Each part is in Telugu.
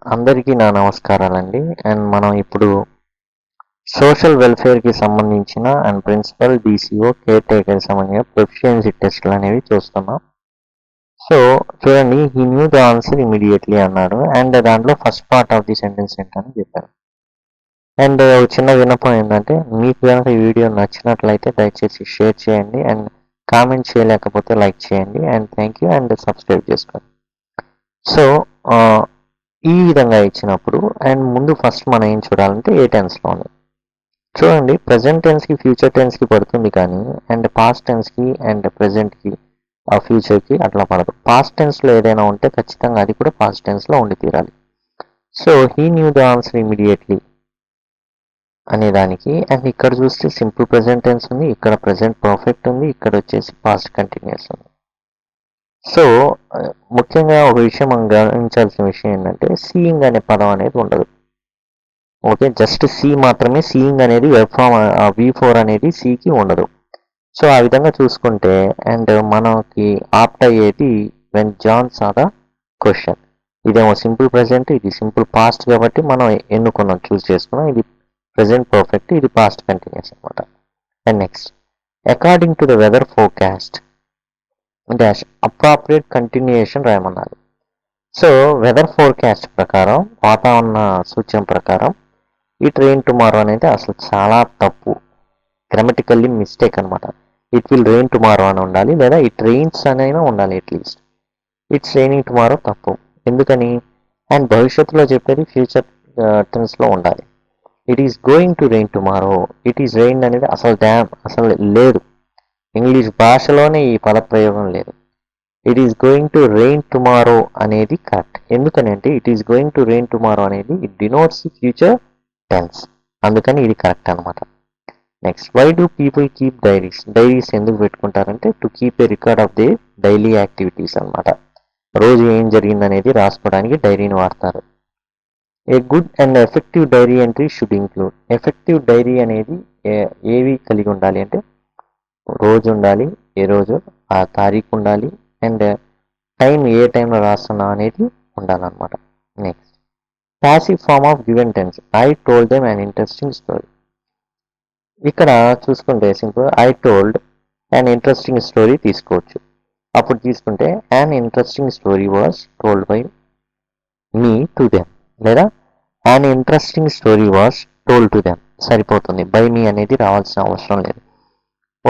అందరికీ నా నమస్కారాలండి. అండ్ మనం ఇప్పుడు సోషల్ వెల్ఫేర్కి సంబంధించిన and principal DCO caretaker సంబంధించిన ప్రొఫిషియన్సీ టెస్ట్లు అనేవి చూస్తున్నాం. సో చూడండి, he knew the answer immediately అన్నాడు. అండ్ దాంట్లో first part of the sentence ఏంటని చెప్పారు. అండ్ చిన్న విన్నపం ఏంటంటే, మీకు కనుక ఈ వీడియో నచ్చినట్లయితే దయచేసి షేర్ చేయండి అండ్ కామెంట్ చేయలేకపోతే లైక్ చేయండి. And thank you and subscribe చేసుకోండి. సో ఈ విధంగా ఇచ్చినప్పుడు అండ్ ముందు ఫస్ట్ మనం ఏం చూడాలంటే ఏ టెన్స్లో ఉంది చూడండి. ప్రజెంట్ టెన్స్కి ఫ్యూచర్ టెన్స్కి పడుతుంది, కానీ అండ్ పాస్ట్ టెన్స్కి అండ్ ప్రజెంట్కి ఆ ఫ్యూచర్కి అట్లా పడదు. పాస్ట్ టెన్స్లో ఏదైనా ఉంటే ఖచ్చితంగా అది కూడా పాస్ట్ టెన్స్లో ఉండి తీరాలి. So he knew the answer immediately అనే దానికి అండ్ ఇక్కడ చూస్తే సింపుల్ ప్రజెంట్ టెన్స్ ఉంది, ఇక్కడ ప్రజెంట్ పర్ఫెక్ట్ ఉంది, ఇక్కడ వచ్చేసి పాస్ట్ కంటిన్యూస్ ఉంది. సో ముఖ్యంగా ఒక విషయం మనం గమనించాల్సిన విషయం ఏంటంటే, సీయింగ్ అనే పదం అనేది ఉండదు. ఓకే, జస్ట్ సి మాత్రమే. సీయింగ్ అనేది V4 అనేది సికి ఉండదు. సో ఆ విధంగా చూసుకుంటే అండ్ మనకి ఆప్ట్ అయ్యేది when John saw the question. ఇదేమో సింపుల్ ప్రజెంట్, ఇది సింపుల్ పాస్ట్ కాబట్టి మనం ఎన్నుకున్నాం, చూస్ చేసుకున్నాం. ఇది ప్రజెంట్ పర్ఫెక్ట్, ఇది పాస్ట్ కంటిన్యూస్ అనమాట. And next, according to the weather forecast dash appropriate continuation రాయమన్నారు. సో వెదర్ ఫోర్కాస్ట్ ప్రకారం, వాతావరణ సూచన ప్రకారం ఈ ట్రైన్ టుమారో అనేది అసలు చాలా తప్పు, గ్రామటికల్లీ మిస్టేక్ అనమాట. ఇట్ విల్ రెయిన్ టుమారో అని ఉండాలి, లేదా ఇట్ రెయిన్స్ అనైనా ఉండాలి అట్లీస్ట్. ఇట్స్ రైనింగ్ టుమారో తప్పు. ఎందుకని? అండ్ భవిష్యత్తులో చెప్పేది ఫ్యూచర్ టెన్స్లో ఉండాలి. It is going to rain tomorrow, it is rain అనేది అసలు లేదు. ఇంగ్లీష్ భాషలోనే ఈ పదప్రయోగం లేదు. It is going to rain tomorrow అనేది కరెక్ట్. ఎందుకని అంటే it is going to rain tomorrow అనేది ఇట్ డినోట్స్ ఫ్యూచర్ టెన్స్, అందుకని ఇది కరెక్ట్ అనమాట. Next, why do people keep diaries? Diaries ఎందుకు పెట్టుకుంటారంటే to keep a record of they daily activities అనమాట. రోజు ఏం జరిగిందనేది రాసుకోవడానికి డైరీని వాడతారు. ఏ good and effective diary entry should include. Effective diary అనేది ఏవి కలిగి ఉండాలి అంటే రోజు ఉండాలి, ఏ రోజు, ఆ తారీఖు ఉండాలి, అండ్ టైం ఏ టైంలో రాస్తున్నా అనేది ఉండాలన్నమాట. Next, passive form of given tense. I told them an interesting story. ఇక్కడ చూసుకుంటే simple I told an interesting story తీసుకోవచ్చు. అప్పుడు తీసుకుంటే an interesting story was told by me to them, లేదా an interesting story was told to them సరిపోతుంది. బై మీ అనేది రావాల్సిన అవసరం లేదు.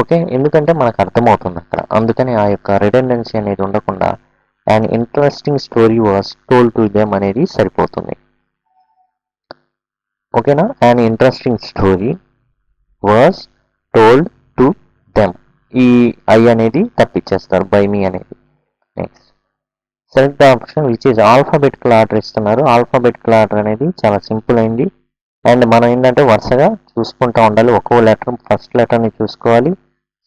ఓకే, ఎందుకంటే మనకు అర్థమవుతుంది అక్కడ, అందుకని ఆ యొక్క రిడెండెన్సీ అనేది ఉండకుండా అన్ interesting story was told to them అనేది సరిపోతుంది. ఓకేనా? అన్ interesting story was told to them, ఈ ఐ అనేది తప్పించేస్తారు, బై మీ అనేది. Next, select the option which is alphabetical order ఇస్తున్నారు. ఆల్ఫాబెటికల్ ఆర్డర్ అనేది చాలా సింపుల్ అయింది. అండ్ మనం ఏంటంటే వరుసగా చూసుకుంటూ ఉండాలి. ఒక్కో లెటర్ ఫస్ట్ లెటర్ని చూసుకోవాలి,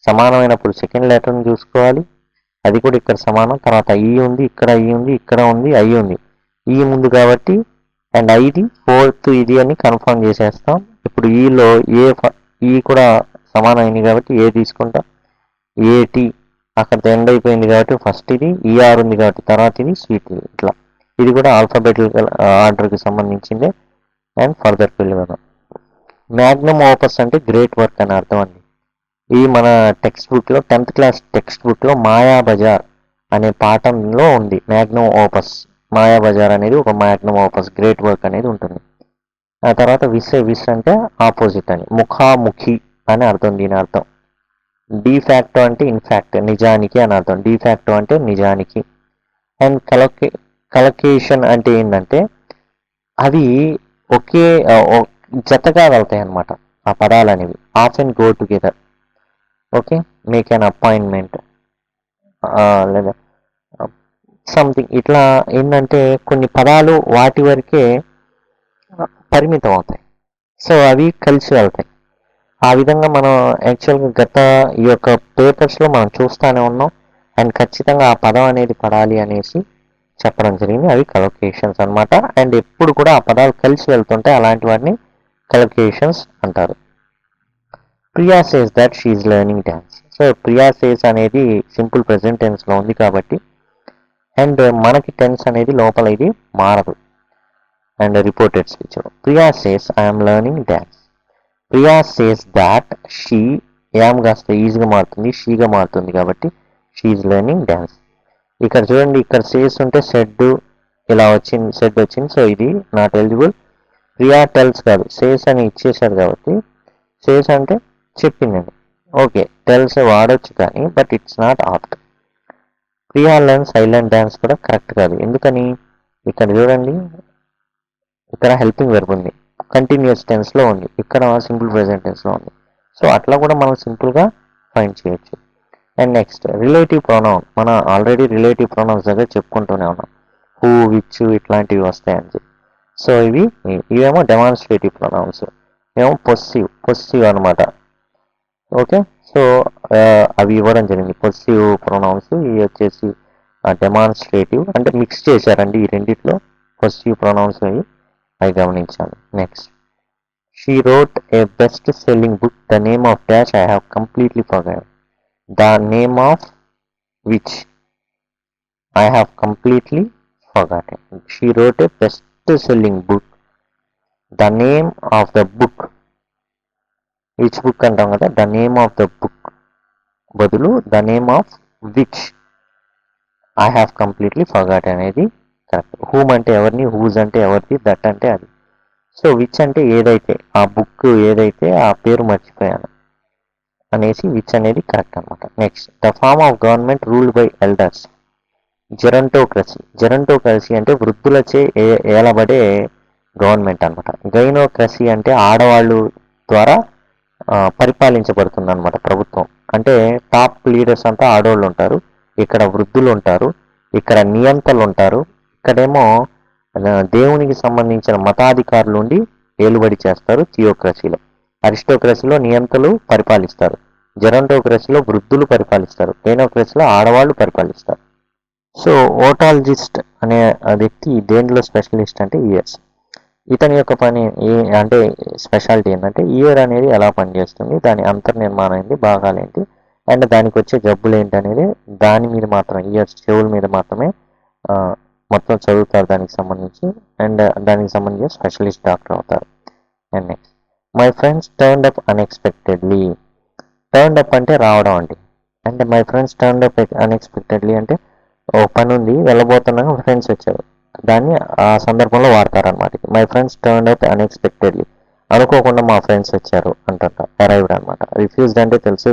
సమానమైనప్పుడు సెకండ్ లెటర్ని చూసుకోవాలి, అది కూడా ఇక్కడ సమానం. తర్వాత ఈ ఉంది, ఇక్కడ ఈ ఉంది, ఇక్కడ ఉంది, ఐ ఉంది. ఈ ముందు కాబట్టి అండ్ ఐది ఫోర్త్ ఇది అని కన్ఫర్మ్ చేసేస్తాం. ఇప్పుడు ఈలో ఈ కూడా సమానమైంది కాబట్టి ఏ తీసుకుంటాం, ఏటి అక్కడ ఎండ్ అయిపోయింది కాబట్టి ఫస్ట్ ఇది, ఈఆర్ ఉంది కాబట్టి తర్వాత ఇది, స్వీట్ ఇది. ఇట్లా ఇది కూడా ఆల్ఫాబెటికల్ ఆర్డర్కి సంబంధించిందే. అండ్ ఫర్దర్కి వెళ్ళిపోదాం. మ్యాగ్నమ్ ఓపస్ అంటే గ్రేట్ వర్క్ అని అర్థం అండి. ఇది మన టెక్స్ట్ బుక్లో 10th క్లాస్ టెక్స్ట్ బుక్లో మాయాబజార్ అనే పాఠంలో ఉంది. మ్యాగ్నమ్ ఓపస్, మాయాబజార్ అనేది ఒక మ్యాగ్నమ్ ఓపస్, గ్రేట్ వర్క్ అనేది ఉంటుంది. ఆ తర్వాత విస్ అంటే ఆపోజిట్ అని, ముఖాముఖి అని అర్థం. దీని అర్థం డిఫాక్టో అంటే ఇన్ఫాక్ట్, నిజానికి అని అర్థం. డిఫాక్టో అంటే నిజానికి. అండ్ కలకేషన్ అంటే ఏంటంటే అవి ఒకే జతగా వెళ్తాయి అన్నమాట ఆ పదాలు అనేవి. Of and go together. Okay, make an appointment లేదా సంథింగ్. ఇట్లా ఏంటంటే కొన్ని పదాలు వాటి వరకే పరిమితం అవుతాయి, సో అవి కలిసి వెళ్తాయి. ఆ విధంగా మనం యాక్చువల్గా గత ఈ యొక్క పేపర్స్లో మనం చూస్తూనే ఉన్నాం. అండ్ ఖచ్చితంగా ఆ పదం అనేది పడాలి అనేసి చెప్పడం జరిగింది. అవి కలొకేషన్స్ అనమాట. అండ్ ఎప్పుడు కూడా ఆ పదాలు కలిసి వెళ్తుంటే అలాంటి వాటిని కలొకేషన్స్ అంటారు. Priya says that she is learning dance. So Priya says అనేది సింపుల్ ప్రెజెంట్ టెన్స్లో ఉంది కాబట్టి అండ్ మనకి టెన్స్ అనేది లోపల ఇది మారదు. And reported speech. Priya says I'm learning dance. Priya says that she, yam కాస్త ఈజీగా మారుతుంది, షీగా మారుతుంది కాబట్టి షీ ఈజ్ లెర్నింగ్ డ్యాన్స్. ఇక్కడ చూడండి, ఇక్కడ సేస్ ఉంటే సెడ్ ఇలా వచ్చింది, సెడ్ వచ్చింది, సో ఇది నాట్ ఎలిజిబుల్. ప్రియా టెల్స్ కాదు, సేస్ అని ఇచ్చేసాడు కాబట్టి సేస్ అంటే చెప్పిందండి. ఓకే, టెల్స్ వాడొచ్చు కానీ but it's not opt. Priya learn silent dance కూడా కరెక్ట్ కాదు. ఎందుకని? ఇక్కడ చూడండి, ఇక్కడ హెల్పింగ్ వెర్బ్ ఉంది, కంటిన్యూస్ టెన్స్లో ఉంది, ఇక్కడ సింపుల్ ప్రెజెంట్ టెన్స్లో ఉంది. సో అట్లా కూడా మనం సింపుల్గా ఫైండ్ చేయొచ్చు. And next relative pronoun. మనం ఆల్రెడీ రిలేటివ్ ప్రొనౌన్స్ దగ్గర చెప్పుకుంటూనే ఉన్నాం, హూ, విచ్ ఇట్లాంటివి వస్తాయని. సో ఇవేమో డెమాన్స్ట్రేటివ్ ప్రొనౌన్స్, ఏమో పొస్సివ్ అనమాట. ఓకే, సో అవి ఇవ్వడం జరిగింది, పొస్సివ్ ప్రొనౌన్స్. ఇవి వచ్చేసి డెమాన్స్ట్రేటివ్, అంటే మిక్స్ చేశారండి ఈ రెండిట్లో పొస్సివ్ ప్రొనౌన్స్ అవి గమనించాలి. Next, she wrote a best selling book, the name of dash I have completely forgotten. The name of which I have completely forgotten. She wrote a best selling book, the name of the book, which book అంటాం కదా, the name of the book బదులు the name of which I have completely forgot అనేది కరెక్ట్. హూమ్ అంటే ఎవరిని, హూజ్ అంటే ఎవరిది, దట్ అంటే అది. సో విచ్ అంటే ఏదైతే, ఆ బుక్ ఏదైతే ఆ పేరు మర్చిపోయాను అనేసి విచ్ అనేది కరెక్ట్ అనమాట. Next, the form of government ruled by elders, gerontocracy. Gerontocracy అంటే వృద్ధులచే ఏలబడే గవర్నమెంట్ అనమాట. గైనోక్రసీ అంటే ఆడవాళ్ళు ద్వారా పరిపాలించబడుతుంది అనమాట ప్రభుత్వం. అంటే టాప్ లీడర్స్ అంతా ఆడవాళ్ళు ఉంటారు, ఇక్కడ వృద్ధులు ఉంటారు, ఇక్కడ నియంతలు ఉంటారు, ఇక్కడేమో దేవునికి సంబంధించిన మతాధికారులు ఉండి ఏలుబడి చేస్తారు థియోక్రసీలో. అరిస్టోక్రసీలో నియంతలు పరిపాలిస్తారు, జెరంటోక్రసీలో వృద్ధులు పరిపాలిస్తారు, గైనోక్రసీలో ఆడవాళ్ళు పరిపాలిస్తారు. సో ఓటాలజిస్ట్ అనే వ్యక్తి దేంట్లో స్పెషలిస్ట్ అంటే ఇయర్స్. ఇతని యొక్క పని అంటే స్పెషాలిటీ ఏంటంటే ఇయర్ అనేది ఎలా పనిచేస్తుంది, దాని అంతర్నిర్మాణం ఏంటి, భాగాలేంటి, అండ్ దానికి వచ్చే జబ్బులు ఏంటి అనేది దాని మీద మాత్రమే, ఇయర్స్ చెవుల మీద మాత్రమే మొత్తం చదువుతారు దానికి సంబంధించి, అండ్ దానికి సంబంధించి స్పెషలిస్ట్ డాక్టర్ అవుతారు. And next, my friends turned up unexpectedly. Turned up అంటే రావడం అండి. అంటే my friends turned up unexpectedly అంటే ఓ పని ఉంది, వెళ్ళబోతున్నాక ఫ్రెండ్స్ వచ్చారు, దాన్ని ఆ సందర్భంలో వాడతారనమాట. My friends turned up unexpectedly, అనుకోకుండా మా ఫ్రెండ్స్ వచ్చారు అంటారు, అరైవ్డ్ అనమాట. రిఫ్యూజ్డ్ అంటే తెలుసు,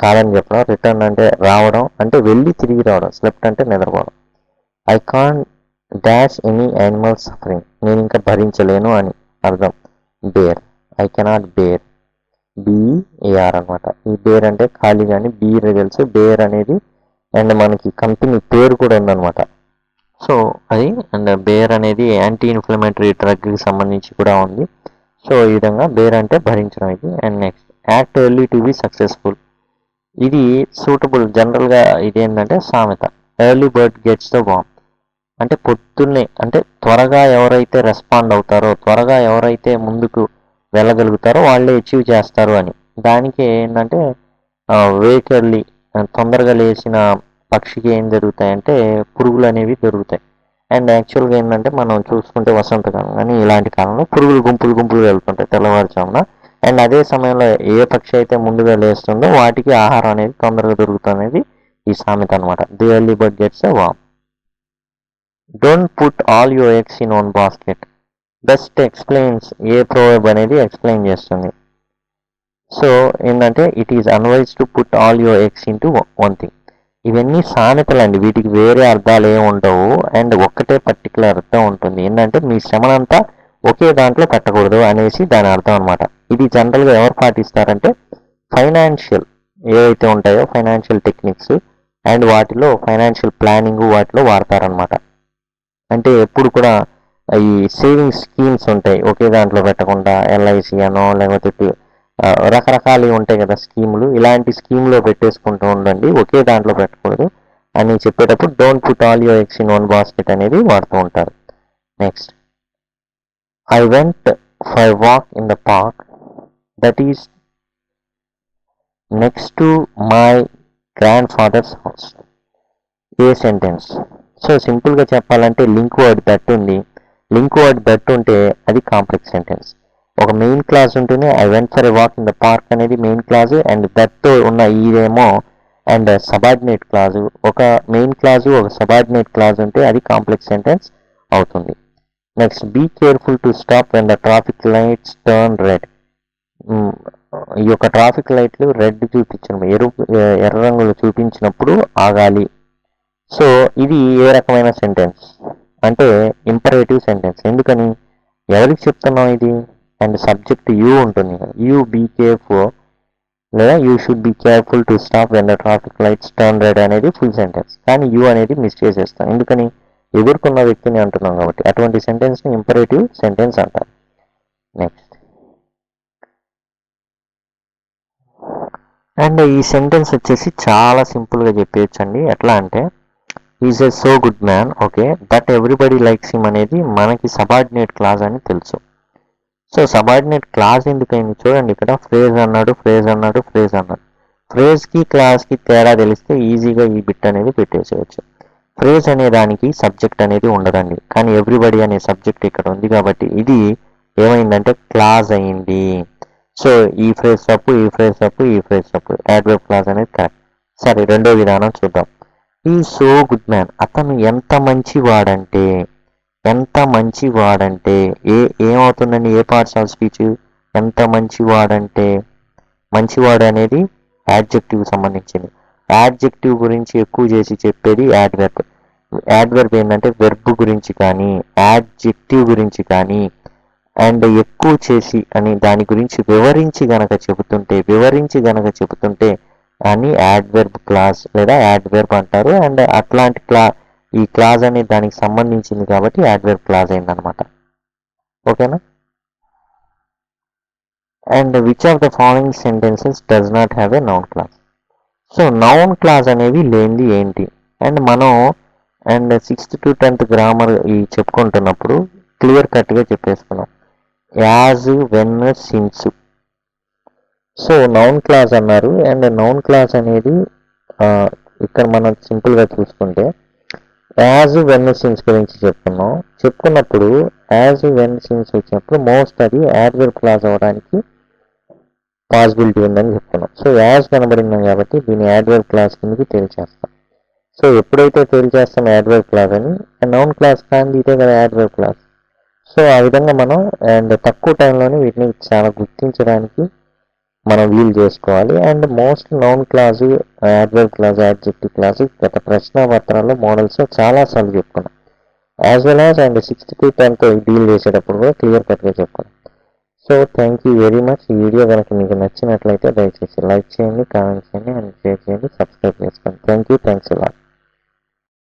కాదని చెప్పడం. రిటర్న్ అంటే రావడం, అంటే వెళ్ళి తిరిగి రావడం. స్లెప్ట్ అంటే నిద్రపోవడం. I can't dash any animal suffering, నేను ఇంకా భరించలేను అని అర్థం. Bear, I cannot bear, B A R అనమాట. ఈ బేర్ అంటే ఖాళీ, కానీ బీర్ తెలుసు, బేర్ అనేది అండ్ మనకి కంపెనీ పేరు కూడా ఉందన్నమాట. సో అది, అండ్ బేర్ అనేది యాంటీ ఇన్ఫ్లమేటరీ డ్రగ్కి సంబంధించి కూడా ఉంది. సో ఈ విధంగా బేర్ అంటే భరించడం ఇది. And next, act early to be successful. ఇది సూటబుల్, జనరల్గా ఇది ఏంటంటే సామెత, ఎర్లీ బర్డ్ గెట్స్ ద వామ్. అంటే పొద్దున్నే, అంటే త్వరగా ఎవరైతే రెస్పాండ్ అవుతారో, త్వరగా ఎవరైతే ముందుకు వెళ్ళగలుగుతారో వాళ్ళే అచీవ్ చేస్తారు అని. దానికి ఏంటంటే వేక్ ఎర్లీ, తొందరగా లేచిన పక్షికి ఏం జరుగుతాయంటే పురుగులు అనేవి దొరుకుతాయి. అండ్ యాక్చువల్గా ఏంటంటే మనం చూసుకుంటే వసంతకాలం కానీ ఇలాంటి కాలంలో పురుగులు గుంపులు వెళ్తుంటాయి తెల్లవారుజామున. అండ్ అదే సమయంలో ఏ పక్షి అయితే ముందుగా లేస్తుందో వాటికి ఆహారం అనేది తొందరగా దొరుకుతుంది అనేది ఈ సామెత అనమాట. The early bird gets a warm. Don't put all your eggs in one basket. Best explains, A proverb అనేది ఎక్స్ప్లెయిన్ చేస్తుంది. సో ఏంటంటే it is unwise to put all your eggs in to one thing. ఇవన్నీ సామెతలు అండి, వీటికి వేరే అర్థాలు ఏమి ఉండవు, అండ్ ఒక్కటే పర్టికులర్ అర్థం ఉంటుంది. ఏంటంటే మీ శ్రమనంతా ఒకే దాంట్లో పెట్టకూడదు అనేసి దాని అర్థం అనమాట. ఇది జనరల్గా ఎవరు పాటిస్తారంటే ఫైనాన్షియల్ ఏవైతే ఉంటాయో ఫైనాన్షియల్ టెక్నిక్స్ అండ్ వాటిలో ఫైనాన్షియల్ ప్లానింగ్ వాటిలో వాడతారనమాట. అంటే ఎప్పుడు కూడా ఈ సేవింగ్స్ స్కీమ్స్ ఉంటాయి, ఒకే దాంట్లో పెట్టకుండా ఎల్ఐసి అనో లేకపోతే రకరకాలు ఉంటాయి కదా స్కీములు, ఇలాంటి స్కీమ్లో పెట్టేసుకుంటూ ఉండండి, ఒకే దాంట్లో పెట్టకూడదు అని చెప్పేటప్పుడు don't put all your eggs in one basket అనేది వాడుతూ ఉంటారు. Next, I went for walk in the park that is next to my grandfather's house. A sentence? So సింపుల్గా చెప్పాలంటే లింక్ వర్డ్ దట్ ఉంది, లింక్ వర్డ్ దట్ ఉంటే అది కాంప్లెక్స్ సెంటెన్స్. ఒక మెయిన్ క్లాస్ ఉంటేనే I went for a walk in the park అనేది మెయిన్ క్లాసు, అండ్ దట్తో ఉన్న ఇదేమో అండ్ సబార్డినేట్ క్లాజు. ఒక మెయిన్ క్లాజు ఒక సబార్డినేట్ క్లాజ్ ఉంటే అది కాంప్లెక్స్ సెంటెన్స్ అవుతుంది. Next, be careful to stop when the traffic lights turn red. ఈ యొక్క ట్రాఫిక్ లైట్లు రెడ్ చూపించినప్పుడు ఎర్ర రంగులు చూపించినప్పుడు ఆగాలి. సో ఇది ఏ రకమైన సెంటెన్స్ అంటే ఇంపరేటివ్ సెంటెన్స్. ఎందుకని, ఎవరికి చెప్తున్నాం ఇది, అండ్ సబ్జెక్ట్ యూ ఉంటుంది. యూ బీ కేర్ఫుల్ లేదా you should be careful to stop when the traffic lights turn red అనేది ఫుల్ సెంటెన్స్. కానీ యూ అనేది మిస్ చేసేస్తాం. ఎందుకని, ఎదుర్కొన్న వ్యక్తిని అంటున్నాం కాబట్టి. అటువంటి సెంటెన్స్ని ఇంపరేటివ్ సెంటెన్స్ అంటారు. నెక్స్ట్, అండ్ ఈ సెంటెన్స్ వచ్చేసి చాలా సింపుల్గా చెప్పేయచ్చండి. ఎట్లా అంటే, is a so good man, okay, that everybody likes him అనేది మనకి సబార్డినేట్ క్లాజ్ అని తెలుసు. సో సబార్డినేట్ క్లాజ్ ఎందుకైంది చూడండి, ఇక్కడ ఫ్రేజ్ అన్నాడు, ఫ్రేజ్ అన్నాడు, ఫ్రేజ్ అన్నాడు. ఫ్రేజ్కి క్లాజ్కి తేడా తెలిస్తే ఈజీగా ఈ బిట్ అనేది పెట్టేసేయచ్చు. ఫ్రేజ్ అనే దానికి సబ్జెక్ట్ అనేది ఉండదండి, కానీ ఎవ్రీబడి అనే సబ్జెక్ట్ ఇక్కడ ఉంది కాబట్టి ఇది ఏమైందంటే క్లాజ్ అయింది. సో ఈ ఫ్రేజ్ తప్పు, ఈ ఫ్రేజ్ తప్పు, ఈ ఫ్రేజ్ తప్పు, యాడ్వర్బ్ క్లాజ్ అనేది కరెక్ట్. సరే, రెండో విధానం చూద్దాం. ఈ సో గుడ్ మ్యాన్, అతను ఎంత మంచివాడంటే, ఎంత మంచివాడంటే ఏమవుతుందండి, ఏ పార్ట్స్ ఆఫ్ స్పీచ్, ఎంత మంచివాడంటే. మంచివాడు అనేది యాడ్జెక్టివ్ సంబంధించింది. యాడ్జెక్టివ్ గురించి ఎక్కువ చేసి చెప్పేది యాడ్వర్బ్. యాడ్వర్బ్ ఏంటంటే వెర్బ్ గురించి కానీ యాడ్జెక్టివ్ గురించి కానీ అండ్ ఎక్కువ చేసి అని దాని గురించి వివరించి గనక చెబుతుంటే అని యాడ్వర్బ్ క్లాజ్ లేదా యాడ్వర్బ్ అంటారు. అండ్ అట్లాంటి ఈ క్లాజ్ అనేది దానికి సంబంధించింది కాబట్టి యాడ్వర్బ్ క్లాజ్ అయిందనమాట. ఓకేనా. And which of the following sentences does not have a noun clause. So noun clause అనేవి లేనిది ఏంటి, అండ్ మనం and 6th to 10th grammar ఈ చెప్పుకుంటున్నప్పుడు క్లియర్ కట్గా చెప్పేసుకున్నాం. As, when, since. So noun clause అన్నారు, అండ్ నౌన్ క్లాజ్ అనేది ఇక్కడ మనం సింపుల్గా చూసుకుంటే యాజ్, వెన్, సిన్స్ గురించి చెప్పుకున్నప్పుడు యాజ్, వెన్, సిన్స్ వచ్చినప్పుడు మోస్ట్ అది యాడ్వర్బ్ క్లాజ్ అవ్వడానికి పాసిబిలిటీ ఉందని చెప్తున్నాం. సో యాజ్ కనబడింది కాబట్టి దీన్ని యాడ్వర్బ్ క్లాజ్ కిందకి తేల్చేస్తాం. సో ఎప్పుడైతే తేల్చేస్తాం యాడ్వర్బ్ క్లాజ్ అని, నౌన్ క్లాజ్ కానీ ఇదే కదా యాడ్వర్బ్ క్లాజ్. సో ఆ విధంగా మనం అండ్ తక్కువ టైంలోనే వీటిని చాలా గుర్తించడానికి మనం వీలు చేసుకోవాలి. And most noun clause, adverb clause, adjective clause గత ప్రశ్నాపత్రాల్లో మోడల్స్లో చాలాసార్లు చెప్పుకున్నాం. As well as and 6th to 10th deal చేసేటప్పుడు కూడా క్లియర్ కట్గా చెప్పుకున్నాం. So thank you very much. ఈ వీడియో కనుక మీకు నచ్చినట్లయితే దయచేసి లైక్ చేయండి, కామెంట్ చేయండి, అండ్ షేర్ చేయండి, సబ్స్క్రైబ్ చేసుకోండి. Thank you, thanks a lot.